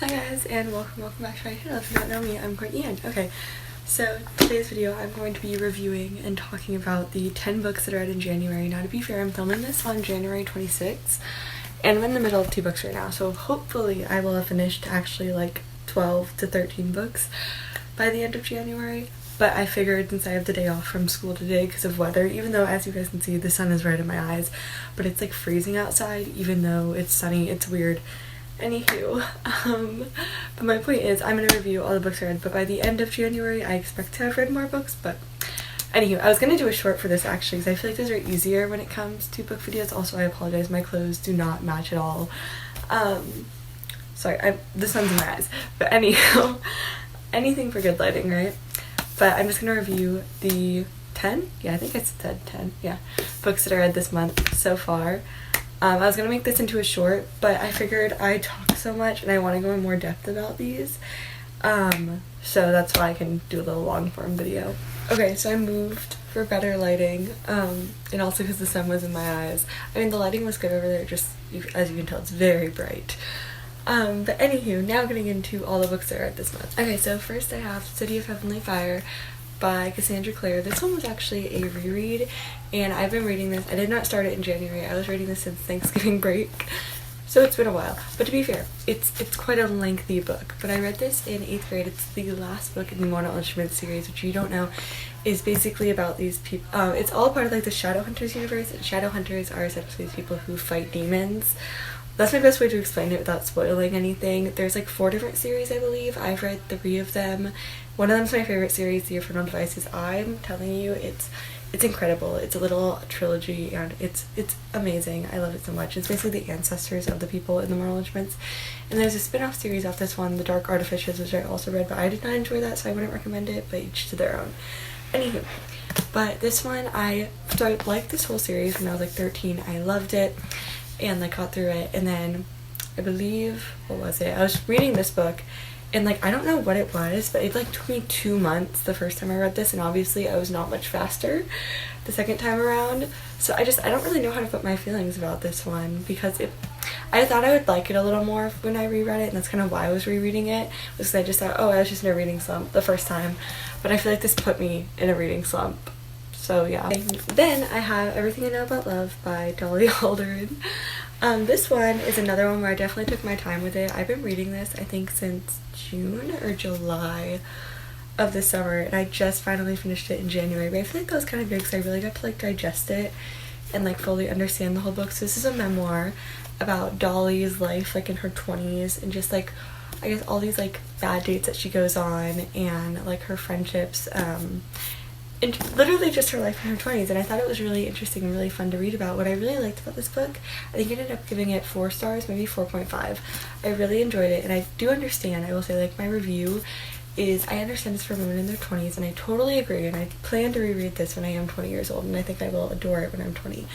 Hi guys, and welcome back to my channel. If you don't know me, I'm Courtney. Okay, so today's video I'm going to be reviewing and talking about the 10 books that I read in January. Now to be fair, I'm filming this on January 26th, and I'm in the middle of 2 books right now, so hopefully I will have finished actually like 12 to 13 books by the end of January. But I figured since I have the day off from school today because of weather, even though as you guys can see the sun is right in my eyes, but it's like freezing outside even though it's sunny, it's weird. Anywho, but my point is I'm going to review all the books I read, but by the end of January I expect to have read more books. But anywho, I was going to do a short for this actually because I feel like those are easier when it comes to book videos. Also, I apologize, my clothes do not match at all. Sorry, the sun's in my eyes. But anyhow, anything for good lighting, right? But I'm just going to review the 10? Yeah, I think I said 10. Yeah, books that I read this month so far. I was going to make this into a short, but I figured I talk so much and I want to go in more depth about these. So that's why I can do a little long form video. Okay, so I moved for better lighting, and also because the sun was in my eyes. I mean, the lighting was good over there, just as you can tell, it's very bright. But anywho, now getting into all the books that I read this month. Okay, so first I have City of Heavenly Fire by Cassandra Clare. This one was actually a reread, and I've been reading this. I did not start it in January. I was reading this since Thanksgiving break, so it's been a while. But to be fair, it's quite a lengthy book. But I read this in 8th grade. It's the last book in the Mortal Instruments series, which you don't know is basically about these people. It's all part of like the Shadowhunters universe, and Shadowhunters are essentially these people who fight demons. That's my best way to explain it without spoiling anything. There's like 4 different series, I believe. I've read 3 of them. One of them's my favorite series, The Infernal Devices. I'm telling you, it's incredible. It's a little trilogy, and it's amazing. I love it so much. It's basically the ancestors of the people in the Mortal Instruments. And there's a spin-off series off this one, The Dark Artificers, which I also read, but I did not enjoy that, so I wouldn't recommend it, but each to their own. Anywho, but this one, I liked this whole series when I was like 13. I loved it, and like got through it, and then I believe, what was it? I was reading this book, and like I don't know what it was, but it like took me 2 months the first time I read this, and obviously I was not much faster the second time around. So I don't really know how to put my feelings about this one, because I thought I would like it a little more when I reread it, and that's kind of why I was rereading it, was because I just thought, oh, I was just in a reading slump the first time, but I feel like this put me in a reading slump. So yeah. Then I have Everything I Know About Love by Dolly Alderman. This one is another one where I definitely took my time with it. I've been reading this, I think, since June or July of the summer, and I just finally finished it in January. But I feel like that was kind of good because I really got to like digest it and like fully understand the whole book. So this is a memoir about Dolly's life like in her 20s, and just like I guess all these like bad dates that she goes on, and like her friendships, and literally just her life in her 20s. And I thought it was really interesting and really fun to read about. What I really liked about this book, I think I ended up giving it 4 stars, maybe 4.5. I really enjoyed it, and I do understand, I will say, like, my review is, I understand it's for women in their 20s, and I totally agree, and I plan to reread this when I am 20 years old, and I think I will adore it when I'm 20.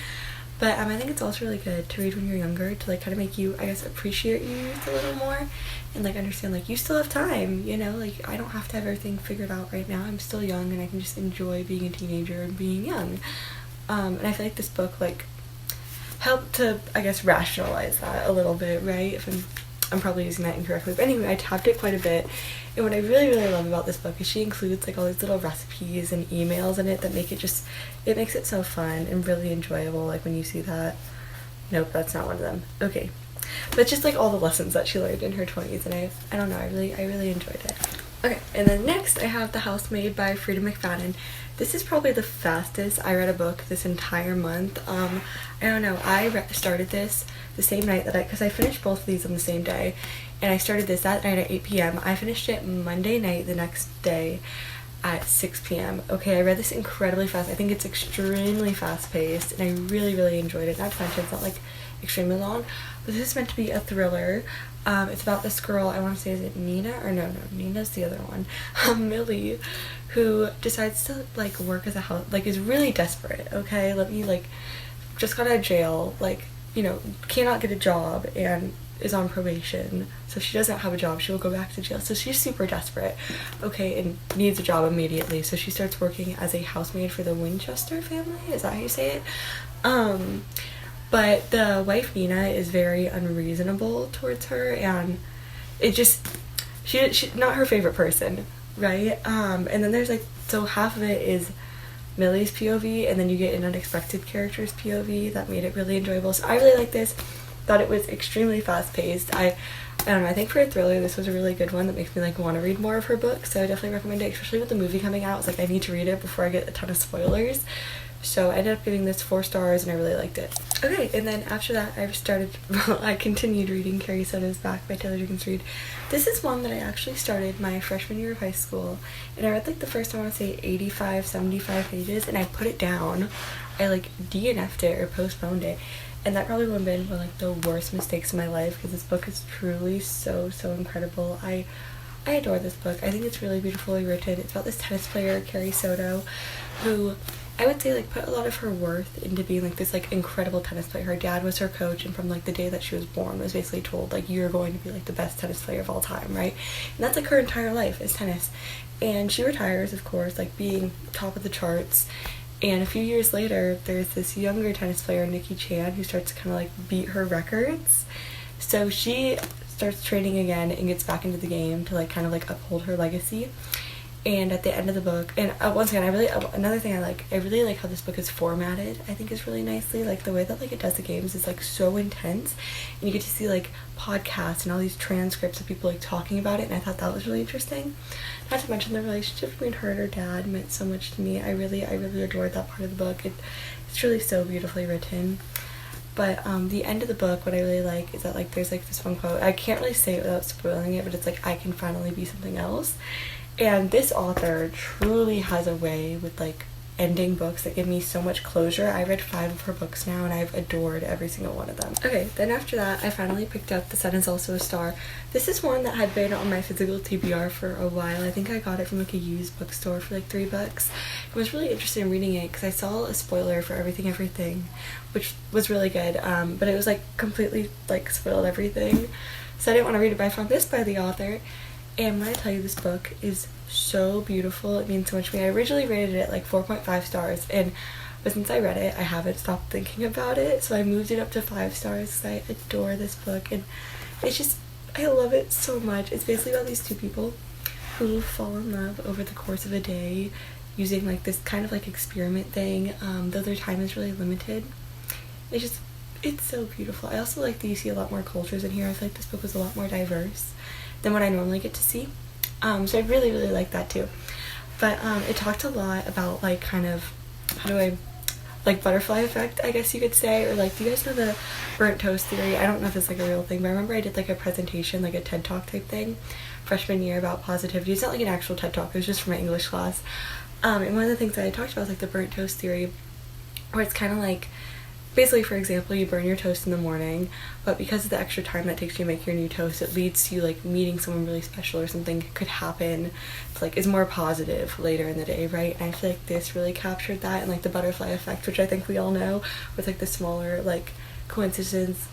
But I think it's also really good to read when you're younger, to like kind of make you, I guess, appreciate your youth a little more, and like understand like you still have time, you know, like I don't have to have everything figured out right now. I'm still young, and I can just enjoy being a teenager and being young. And I feel like this book like helped to, I guess, rationalize that a little bit, right? If I'm probably using that incorrectly, but anyway, I tapped it quite a bit. And what I really love about this book is she includes like all these little recipes and emails in it that make it it makes it so fun and really enjoyable. Like when you see that, nope, that's not one of them. Okay, but just like all the lessons that she learned in her 20s, and I don't know, I really enjoyed it. Okay, and then next I have The Housemaid by Frida McFadden. This is probably the fastest I read a book this entire month. I don't know, I started this the same night that because I finished both of these on the same day, and I started this that night at 8 p.m. I finished it Monday night the next day at 6 p.m. Okay, I read this incredibly fast. I think it's extremely fast-paced, and I really enjoyed it. Not to mention, it's not like extremely long, but this is meant to be a thriller. It's about this girl, I want to say, is it Nina? Or no, Nina's the other one. Millie, who decides to like work as a house, like is really desperate, okay? Just got out of jail, like, you know, cannot get a job, and is on probation, so she doesn't have a job. She will go back to jail, so she's super desperate, okay, and needs a job immediately. So she starts working as a housemaid for the Winchester family, is that how you say it? But the wife Nina is very unreasonable towards her, and she not her favorite person, right? And then there's like, so half of it is Millie's POV, and then you get an unexpected character's POV that made it really enjoyable. So I really like this. Thought it was extremely fast-paced. I don't know, I think for a thriller this was a really good one that makes me like want to read more of her books, so I definitely recommend it, especially with the movie coming out. It's like I need to read it before I get a ton of spoilers. So I ended up giving this 4 stars and I really liked it. Okay, and then after that I continued reading Carrie Soto's Back by Taylor Jenkins Reid. This is one that I actually started my freshman year of high school, and I read like the first, I want to say 85, 75 pages, and I put it down. I like DNF'd it or postponed it, and that probably would have been one of like the worst mistakes in my life, because this book is truly so incredible. I adore this book. I think it's really beautifully written. It's about this tennis player, Carrie Soto, who I would say like put a lot of her worth into being like this like incredible tennis player. Her dad was her coach, and from like the day that she was born was basically told like, you're going to be like the best tennis player of all time, right? And that's like her entire life is tennis. And she retires, of course, like being top of the charts. And a few years later, there's this younger tennis player, Nikki Chan, who starts to kind of like beat her records. So she starts training again and gets back into the game to like kind of like uphold her legacy. And at the end of the book, and once again, another thing I really like how this book is formatted. I think is really nicely, like the way that like it does the games is like so intense, and you get to see like podcasts and all these transcripts of people like talking about it, and I thought that was really interesting. Not to mention the relationship between her and her dad meant so much to me. I really adored that part of the book. It's really so beautifully written. But the end of the book, what I really like is that like there's like this one quote. I can't really say it without spoiling it, but it's like, I can finally be something else. And this author truly has a way with like ending books that give me so much closure. I read 5 of her books now, and I've adored every single one of them. Okay, then after that, I finally picked up The Sun Is Also a Star. This is one that had been on my physical TBR for a while. I think I got it from like a used bookstore for like $3. I was really interested in reading it because I saw a spoiler for Everything, which was really good, but it was like completely like spoiled everything. So I didn't want to read it, but I found this by the author. And when I tell you, this book is so beautiful, it means so much to me. I originally rated it like 4.5 stars, but since I read it, I haven't stopped thinking about it, so I moved it up to 5 stars because I adore this book, and it's just, I love it so much. It's basically about these 2 people who fall in love over the course of a day using like this kind of like experiment thing, though their time is really limited. It's so beautiful. I also like that you see a lot more cultures in here. I feel like this book was a lot more diverse than what I normally get to see. So I really like that too. But it talked a lot about like kind of, like butterfly effect, I guess you could say, or like, do you guys know the burnt toast theory? I don't know if it's like a real thing, but I remember I did like a presentation, like a TED Talk type thing freshman year about positivity. It's not like an actual TED Talk, it was just for my English class. And one of the things that I talked about was like the burnt toast theory, where it's kind of like, basically, for example, you burn your toast in the morning, but because of the extra time that takes you to make your new toast, it leads to you like meeting someone really special, or something could happen like is more positive later in the day, right? And I feel like this really captured that, and like the butterfly effect, which I think we all know, with like the smaller like coincidences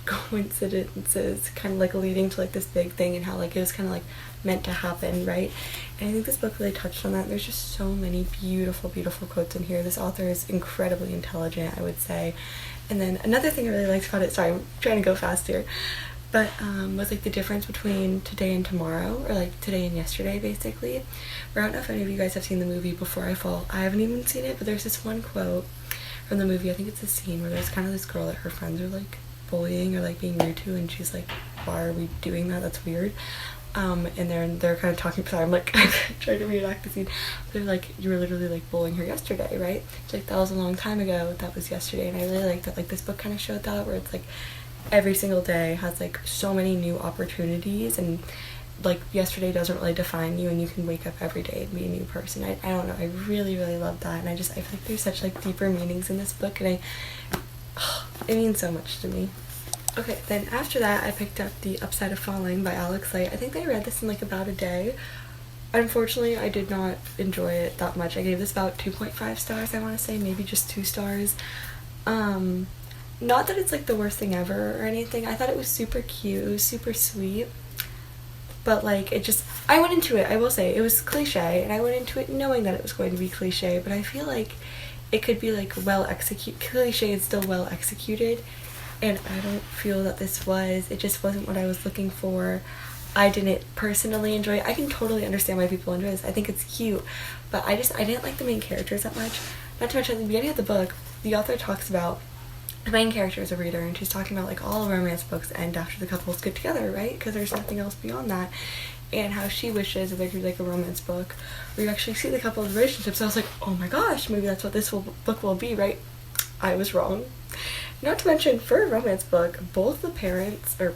kind of like leading to like this big thing, and how like it was kind of like meant to happen, right? And I think this book really touched on that. There's just so many beautiful quotes in here. This author is incredibly intelligent, I would say. And then another thing I really liked about it, sorry, I'm trying to go fast here, but was like the difference between today and tomorrow, or like today and yesterday, basically. Or I don't know if any of you guys have seen the movie Before I Fall. I haven't even seen it, but there's this one quote from the movie, I think it's a scene where there's kind of this girl that her friends are like bullying or like being rude to, and she's like, why are we doing that? That's weird. And they're kind of talking, sorry, I'm like trying to reenact the scene. They're like, you were literally like bullying her yesterday, right? It's like, that was a long time ago, that was yesterday. And I really like that, like this book kind of showed that, where it's like every single day has like so many new opportunities, and like yesterday doesn't really define you, and you can wake up every day and be a new person. I don't know, I really love that, and I feel like there's such like deeper meanings in this book, and it means so much to me. Okay, then after that, I picked up The Upside of Falling by Alex Light. I think I read this in like about a day. Unfortunately, I did not enjoy it that much. I gave this about 2.5 stars, I want to say, maybe just 2 stars. Not that it's like the worst thing ever or anything. I thought it was super cute, it was super sweet. But like, I went into it, I will say, it was cliche, and I went into it knowing that it was going to be cliche, but I feel like it could be like well executed. Cliche is still well executed. And I don't feel that this was. It just wasn't what I was looking for. I didn't personally enjoy it. I can totally understand why people enjoy this. I think it's cute, but I didn't like the main characters that much. Not to mention, at the beginning of the book, the author talks about the main character is a reader, and she's talking about like all romance books end after the couples get together, right? Because there's nothing else beyond that, and how she wishes that there could be like a romance book where you actually see the couple's relationships. So I was like, oh my gosh, maybe that's what this book will be, right? I was wrong. Not to mention, for a romance book, both the parents are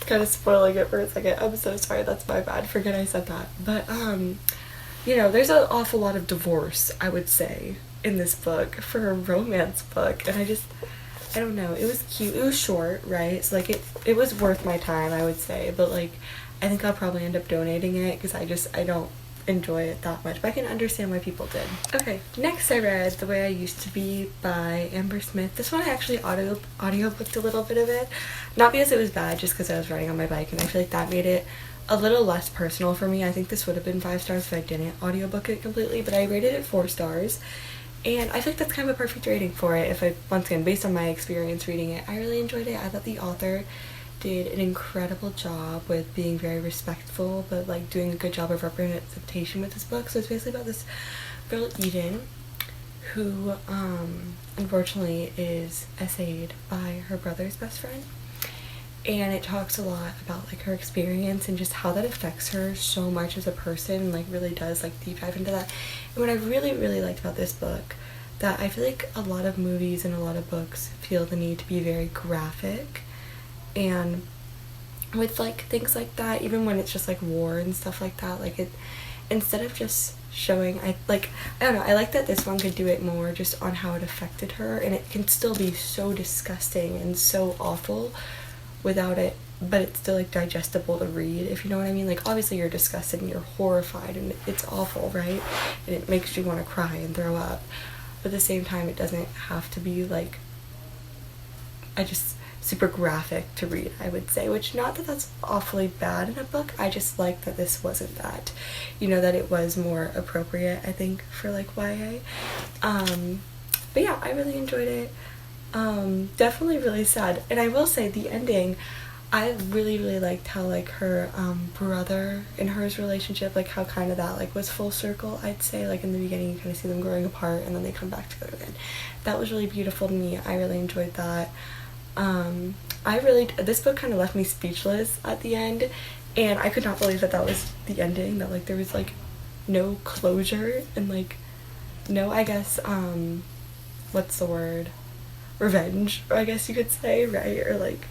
kind of spoiling it for a second. I'm so sorry, that's my bad. Forget I said that. But you know, there's an awful lot of divorce, I would say, in this book for a romance book, and I don't know, it was cute. It was short, right? So like it was worth my time, I would say, but like I think I'll probably end up donating it because I don't enjoy it that much, but I can understand why people did. Okay, next I read The Way I Used to Be by Amber Smith. This one I actually audiobooked a little bit of it, not because it was bad, just because I was riding on my bike, and I feel like that made it a little less personal for me. I think this would have been 5 stars if I didn't audiobook it completely, but I rated it 4 stars, and I feel like that's kind of a perfect rating for it. If I, once again, based on my experience reading it, I really enjoyed it. I thought the author did an incredible job with being very respectful, but like doing a good job of representation with this book. So it's basically about this girl, Eden, who unfortunately is essayed by her brother's best friend, and it talks a lot about like her experience and just how that affects her so much as a person, and like really does like deep dive into that. And what I really liked about this book, that I feel like a lot of movies and a lot of books feel the need to be very graphic, and with like things like that, even when it's just like war and stuff like that, like it, instead of just showing, I don't know, I like that this one could do it more just on how it affected her, and it can still be so disgusting and so awful without it, but it's still like digestible to read, if you know what I mean. Like obviously you're disgusted and you're horrified and it's awful, right? And it makes you want to cry and throw up, but at the same time it doesn't have to be like super graphic to read, I would say, which, not that that's awfully bad in a book, I just like that this wasn't that, you know, that it was more appropriate, I think, for like YA. But yeah, I really enjoyed it. Definitely really sad, and I will say the ending, I really liked how like her brother and hers relationship, like how kind of that like was full circle, I'd say. Like in the beginning you kind of see them growing apart and then they come back together again. That was really beautiful to me. I really enjoyed that. This book kind of left me speechless at the end, and I could not believe that was the ending, that like there was like no closure and like no, I guess, what's the word, revenge, I guess you could say, right? Or like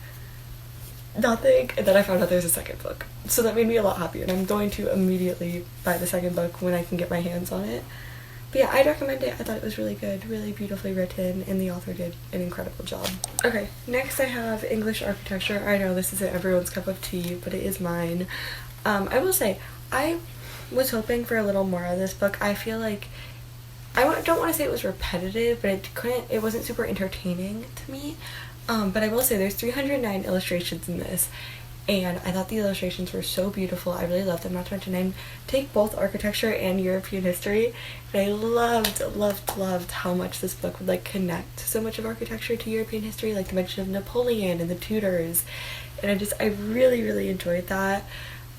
nothing. And then I found out there's a second book, so that made me a lot happier, and I'm going to immediately buy the second book when I can get my hands on it. But yeah, I'd recommend it. I thought it was really good, really beautifully written, and the author did an incredible job. Okay, next I have English Architecture. I know this isn't everyone's cup of tea, but it is mine. I will say, I was hoping for a little more of this book. I feel like, I don't want to say it was repetitive, but it wasn't super entertaining to me. But I will say there's 309 illustrations in this, and I thought the illustrations were so beautiful. I really loved them. Not to mention, I take both architecture and European history, and I loved how much this book would like connect so much of architecture to European history, like the mention of Napoleon and the Tudors, and I really enjoyed that.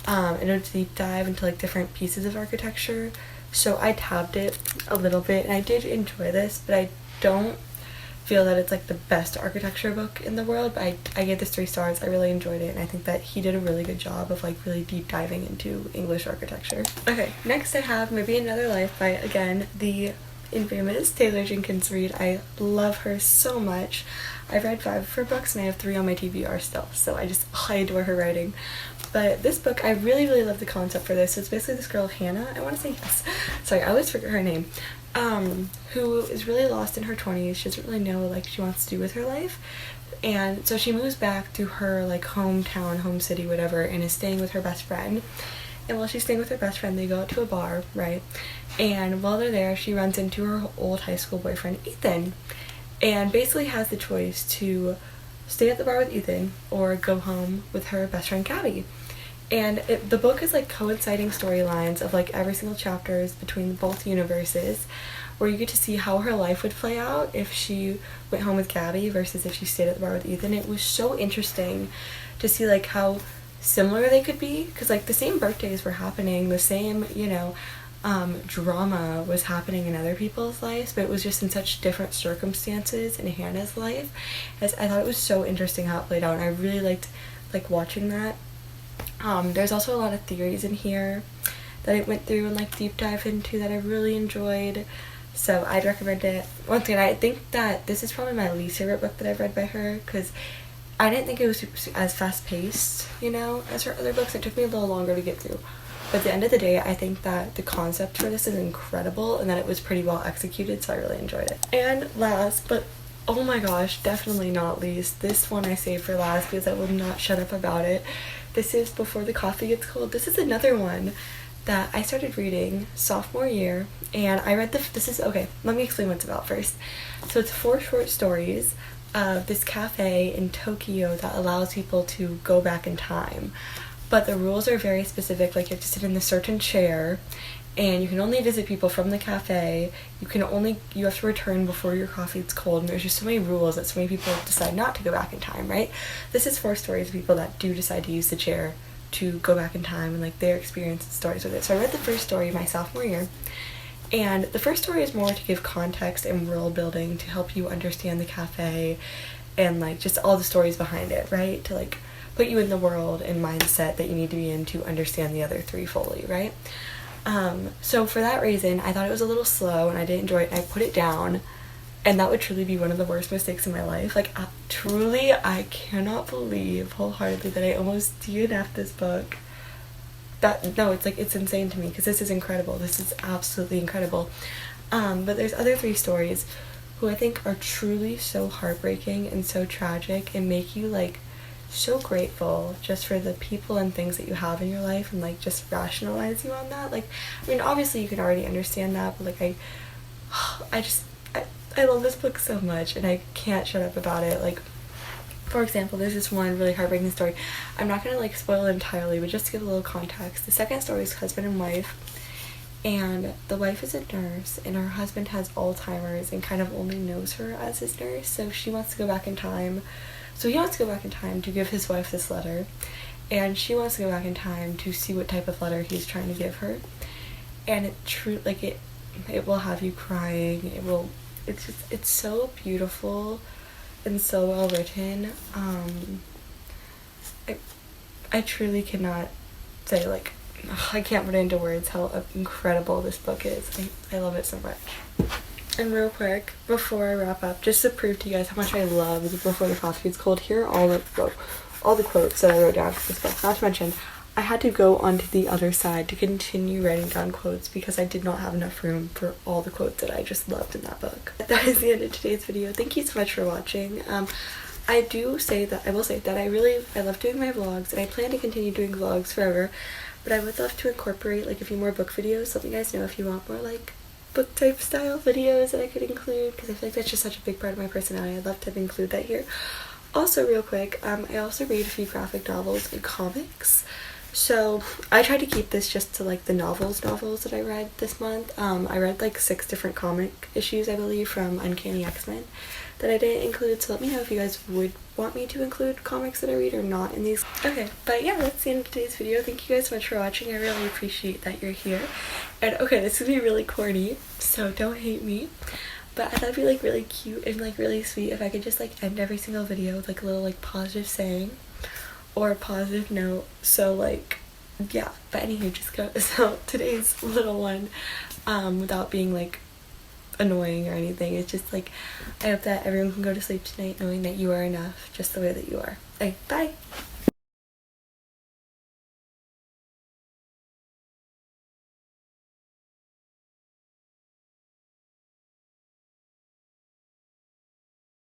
And a deep dive into like different pieces of architecture, so I tabbed it a little bit, and I did enjoy this, but I don't feel that it's like the best architecture book in the world. But I gave this 3 stars. I really enjoyed it, and I think that he did a really good job of like really deep diving into English architecture. Okay, next I have Maybe Another Life by, again, the infamous Taylor Jenkins Reid. I love her so much. I've read 5 of her books, and I have 3 on my TBR still, so I adore her writing. But this book, I really love the concept for this. So it's basically this girl, Hannah, I want to say, yes, sorry, I always forget her name, who is really lost in her 20s. She doesn't really know like she wants to do with her life, and so she moves back to her like hometown, home city, whatever, and is staying with her best friend. And while she's staying with her best friend, they go out to a bar, right? And while they're there, she runs into her old high school boyfriend, Ethan, and basically has the choice to stay at the bar with Ethan or go home with her best friend, Gabby. And the book is like coinciding storylines of like every single chapters between both universes, where you get to see how her life would play out if she went home with Gabby versus if she stayed at the bar with Ethan. It was so interesting to see like how similar they could be, because like the same birthdays were happening, the same, you know, drama was happening in other people's lives, but it was just in such different circumstances in Hannah's life. As I thought it was so interesting how it played out, and I really liked like watching that. There's also a lot of theories in here that I went through and like deep dive into that I really enjoyed, so I'd recommend it. Once again, I think that this is probably my least favorite book that I've read by her, because I didn't think it was as fast paced, you know, as her other books. It took me a little longer to get through. But at the end of the day, I think that the concept for this is incredible and that it was pretty well executed, so I really enjoyed it. And last, but oh my gosh, definitely not least, this one I saved for last because I will not shut up about it. This is Before the Coffee Gets Cold. This is another one that I started reading sophomore year, and I read okay, let me explain what it's about first. So it's 4 short stories of this cafe in Tokyo that allows people to go back in time. But the rules are very specific, like you have to sit in a certain chair, and you can only visit people from the cafe. You have to return before your coffee is cold, and there's just so many rules that so many people decide not to go back in time, right? This is 4 stories of people that do decide to use the chair to go back in time, and like their experience and stories with it. So I read the first story my sophomore year, and the first story is more to give context and world building to help you understand the cafe and like just all the stories behind it, right? To like put you in the world and mindset that you need to be in to understand the other 3 fully, right? So for that reason, I thought it was a little slow and I didn't enjoy it, and I put it down, and that would truly be one of the worst mistakes in my life. Like, truly, I cannot believe wholeheartedly that I almost DNF'd this book. It's insane to me, because this is incredible. This is absolutely incredible. But there's other 3 stories who I think are truly so heartbreaking and so tragic and make you like so grateful just for the people and things that you have in your life, and like just rationalize you on that. Like, I mean, obviously you can already understand that, but like I love this book so much and I can't shut up about it. Like, for example, there's this one really heartbreaking story. I'm not gonna like spoil it entirely, but just to give a little context, the second story is husband and wife, and the wife is a nurse and her husband has Alzheimer's and kind of only knows her as his nurse, so she wants to go back in time. So he wants to go back in time to give his wife this letter, and she wants to go back in time to see what type of letter he's trying to give her. And it will have you crying. It's so beautiful and so well written. I truly cannot say, like, I can't put it into words how incredible this book is. I love it so much. And real quick, before I wrap up, just to prove to you guys how much I love Before the Coffee Gets Cold, here are all the quotes that I wrote down for this book. Not to mention, I had to go onto the other side to continue writing down quotes because I did not have enough room for all the quotes that I just loved in that book. That is the end of today's video. Thank you so much for watching. I will say that I love doing my vlogs, and I plan to continue doing vlogs forever, but I would love to incorporate like a few more book videos. Let me guys know if you want more like book type style videos that I could include, because I feel like that's just such a big part of my personality. I'd love to include that here. Also, real quick, I also read a few graphic novels and comics, so I tried to keep this just to like the novels that I read this month. I read like 6 different comic issues, I believe, from Uncanny X-Men that I didn't include, so let me know if you guys would want me to include comics that I read or not in these. Okay, but yeah, that's the end of today's video. Thank you guys so much for watching. I really appreciate that you're here. And okay, this is gonna be really corny, so don't hate me, but I thought it'd be like really cute and like really sweet if I could just like end every single video with like a little like positive saying or a positive note. So like, yeah, but anywho, just go. So today's little one, without being like annoying or anything, it's just like, I hope that everyone can go to sleep tonight knowing that you are enough just the way that you are. Okay, bye.